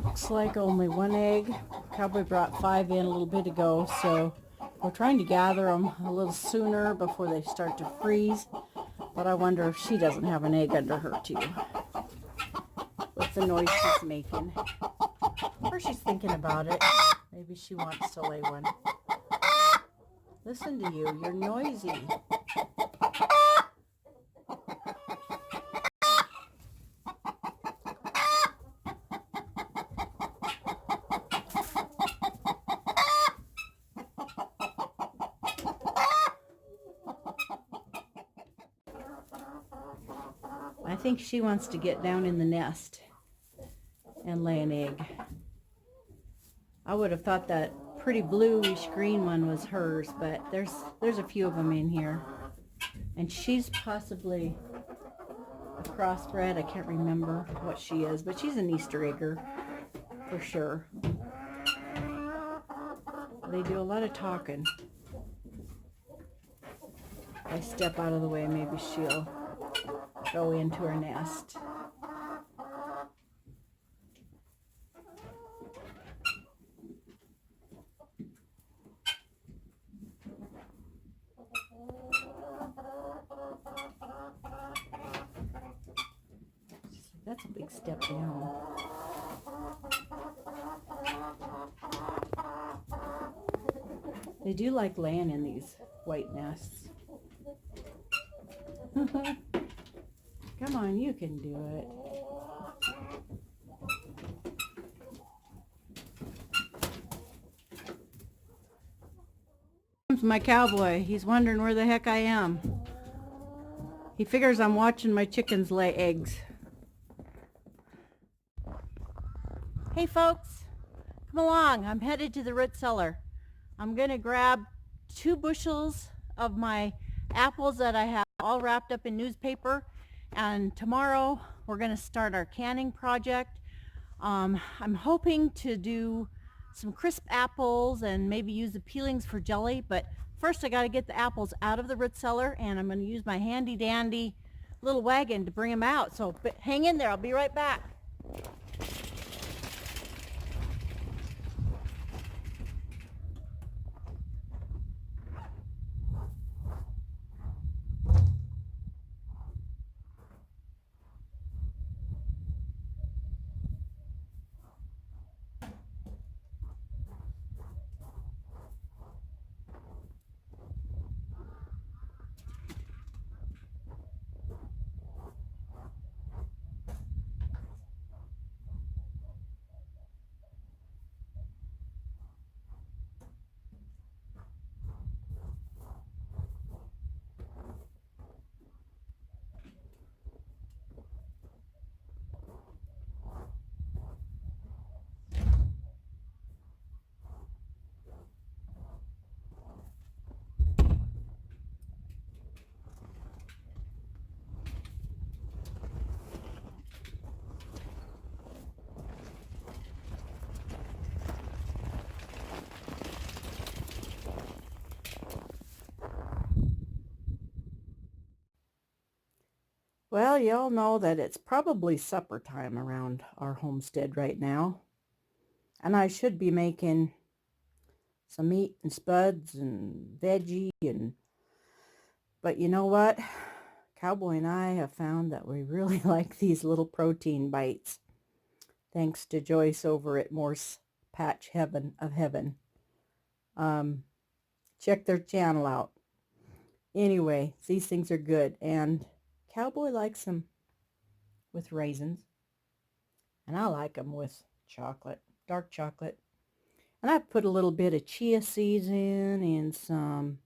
Looks like only one egg. Cowboy brought 5 in a little bit ago, so we're trying to gather them a little sooner before they start to freeze. But I wonder if she doesn't have an egg under her too, with the noise she's making. Or she's thinking about it. Maybe she wants to lay one. Listen to you, you're noisy. I think she wants to get down in the nest and lay an egg. I would have thought that pretty bluish green one was hers, but there's a few of them in here. And she's possibly a crossbred. I can't remember what she is, but she's an Easter egger for sure. They do a lot of talking. If I step out of the way, maybe she'll go into her nest. That's a big step down. They do like laying in these white nests. Come on, you can do it. Comes my cowboy. He's wondering where the heck I am. He figures I'm watching my chickens lay eggs. Hey folks, come along. I'm headed to the root cellar. I'm gonna grab 2 bushels of my apples that I have all wrapped up in newspaper, and tomorrow we're gonna start our canning project. I'm hoping to do some crisp apples and maybe use the peelings for jelly, but first I got to get the apples out of the root cellar, and I'm going to use my handy dandy little wagon to bring them out. So hang in there, I'll be right back. Well, y'all know that it's probably supper time around our homestead right now. And I should be making some meat and spuds and veggie but you know what? Cowboy and I have found that we really like these little protein bites. Thanks to Joyce over at Morse Patch Heaven of Heaven. Check their channel out. Anyway, these things are good, and Cowboy likes them with raisins, and I like them with chocolate, dark chocolate. And I put a little bit of chia seeds in and some,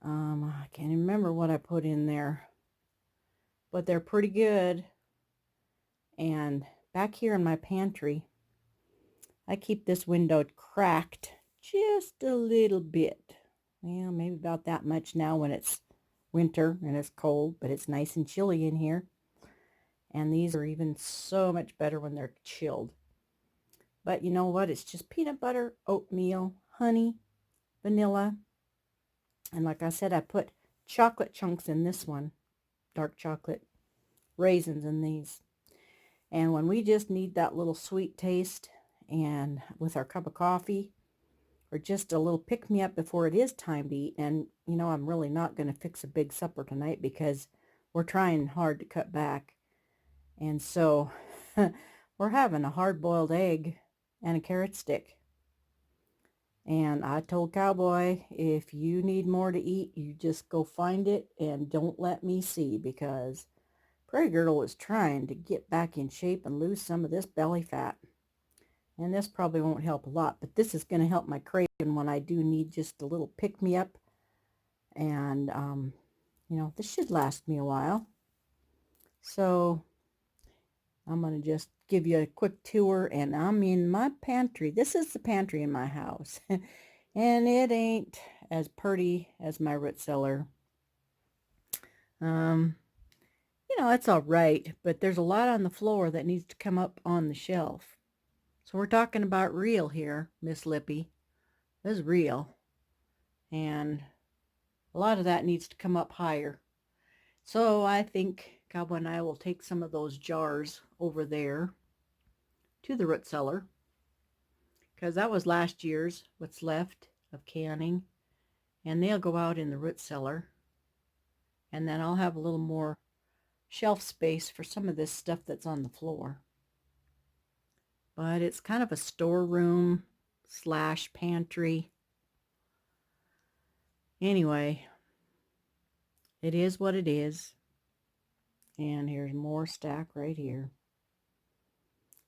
I can't even remember what I put in there, but they're pretty good. And back here in my pantry, I keep this window cracked just a little bit. Well, maybe about that much now when it's winter and it's cold, but it's nice and chilly in here. And these are even so much better when they're chilled. But you know what? It's just peanut butter, oatmeal, honey, vanilla. And like I said, I put chocolate chunks in this one, dark chocolate, raisins in these. And when we just need that little sweet taste and with our cup of coffee or just a little pick-me-up before it is time to eat. And, you know, I'm really not going to fix a big supper tonight because we're trying hard to cut back. And so we're having a hard-boiled egg and a carrot stick. And I told Cowboy, if you need more to eat, you just go find it and don't let me see, because Prairie Girl is trying to get back in shape and lose some of this belly fat. And this probably won't help a lot, but this is going to help my craving when I do need just a little pick-me-up. And, you know, this should last me a while. So I'm going to just give you a quick tour, and I'm in my pantry. This is the pantry in my house. And it ain't as pretty as my root cellar. You know, it's all right, but there's a lot on the floor that needs to come up on the shelf. So we're talking about real here, Miss Lippy. This is real. And a lot of that needs to come up higher. So I think Cowboy and I will take some of those jars over there to the root cellar, because that was last year's, what's left of canning. And they'll go out in the root cellar. And then I'll have a little more shelf space for some of this stuff that's on the floor. But it's kind of a storeroom / pantry. Anyway, it is what it is. And here's more stack right here.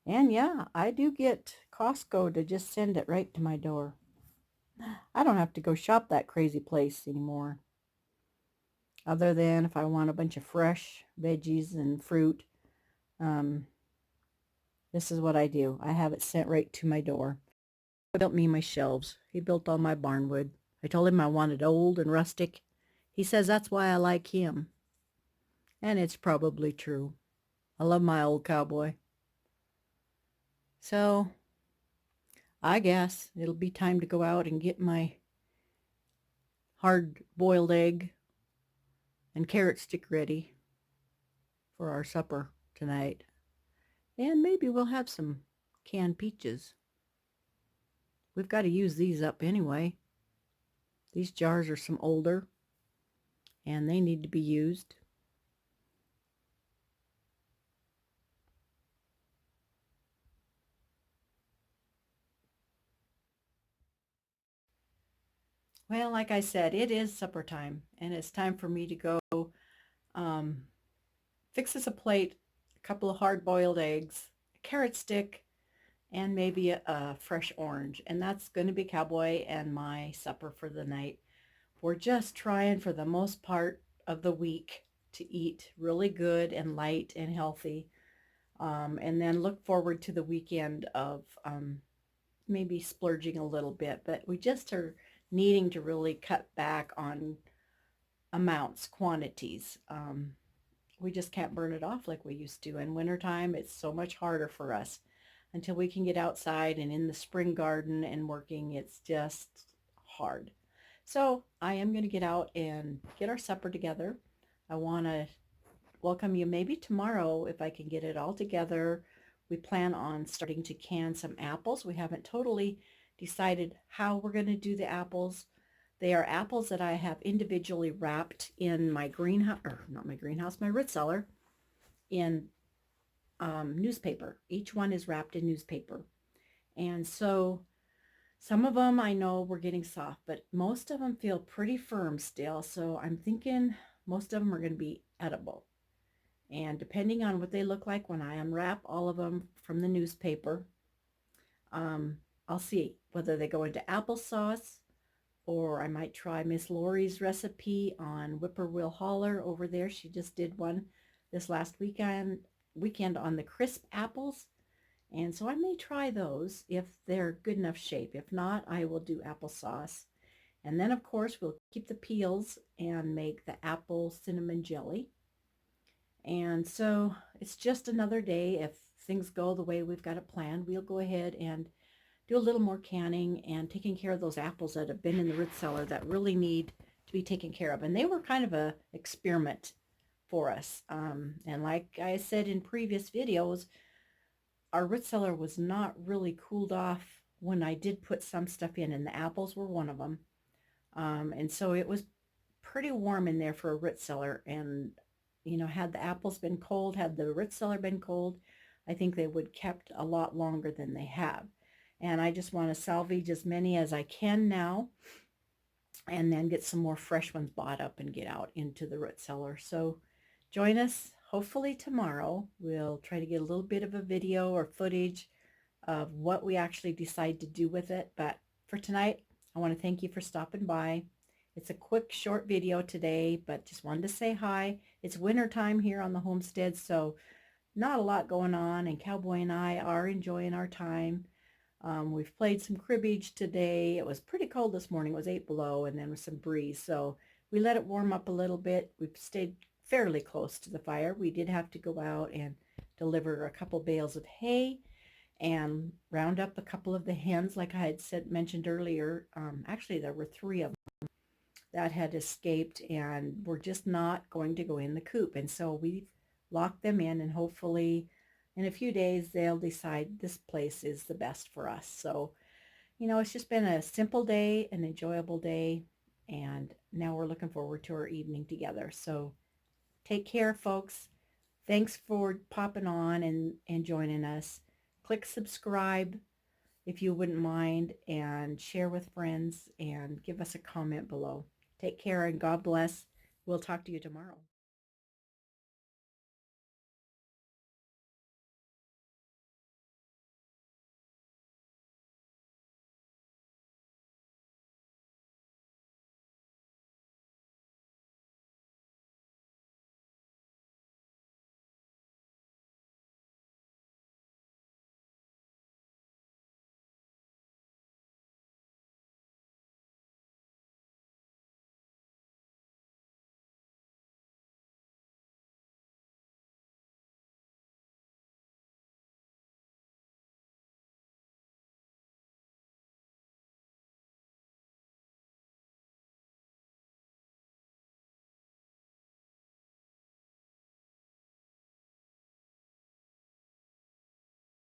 And yeah, I do get Costco to just send it right to my door. I don't have to go shop that crazy place anymore. Other than if I want a bunch of fresh veggies and fruit, this is what I do. I have it sent right to my door. He built me my shelves. He built all my barnwood. I told him I wanted old and rustic. He says that's why I like him. And it's probably true. I love my old cowboy. So, I guess it'll be time to go out and get my hard-boiled egg and carrot stick ready for our supper tonight. And maybe we'll have some canned peaches. We've got to use these up anyway. These jars are some older, and they need to be used. Well, like I said, it is supper time, and it's time for me to go fix us a plate, a couple of hard-boiled eggs, a carrot stick, and maybe a fresh orange. And that's going to be Cowboy and my supper for the night. We're just trying for the most part of the week to eat really good and light and healthy. And then look forward to the weekend of maybe splurging a little bit. But we just are needing to really cut back on amounts, quantities. We just can't burn it off like we used to. In wintertime, it's so much harder for us. Until we can get outside and in the spring garden and working, it's just hard. So I am going to get out and get our supper together. I want to welcome you maybe tomorrow if I can get it all together. We plan on starting to can some apples. We haven't totally decided how we're going to do the apples. They are apples that I have individually wrapped in my greenhouse, or not my greenhouse, my root cellar, in newspaper. Each one is wrapped in newspaper. And so some of them I know we're getting soft, but most of them feel pretty firm still. So I'm thinking most of them are going to be edible. And depending on what they look like when I unwrap all of them from the newspaper, I'll see whether they go into applesauce, or I might try Miss Lori's recipe on Whippoorwill Holler over there. She just did one this last weekend on the crisp apples, And so I may try those if they're good enough shape. If not, I will do applesauce. And then, of course, we'll keep the peels and make the apple cinnamon jelly. And so it's just another day. If things go the way we've got it planned, we'll go ahead and do a little more canning and taking care of those apples that have been in the root cellar that really need to be taken care of. And they were kind of a experiment for us. And like I said in previous videos, our root cellar was not really cooled off when I did put some stuff in, and the apples were one of them. And so it was pretty warm in there for a root cellar. And, you know, had the apples been cold, had the root cellar been cold, I think they would kept a lot longer than they have. And I just want to salvage as many as I can now and then get some more fresh ones bought up and get out into the root cellar. So join us hopefully tomorrow. We'll try to get a little bit of a video or footage of what we actually decide to do with it. But for tonight, I want to thank you for stopping by. It's a quick, short video today, but just wanted to say hi. It's winter time here on the homestead, so not a lot going on, and Cowboy and I are enjoying our time. We've played some cribbage today. It was pretty cold this morning. It was 8 below, and then with some breeze, so we let it warm up a little bit. We've stayed fairly close to the fire. We did have to go out and deliver a couple bales of hay and round up a couple of the hens, like I had mentioned earlier. Actually, there were 3 of them that had escaped and were just not going to go in the coop. And so we've locked them in, and hopefully in a few days they'll decide this place is the best for us. So, you know, it's just been a simple day, an enjoyable day, and now we're looking forward to our evening together. So take care, folks. Thanks for popping on and joining us. Click subscribe if you wouldn't mind, and share with friends, and give us a comment below. Take care and God bless. We'll talk to you tomorrow.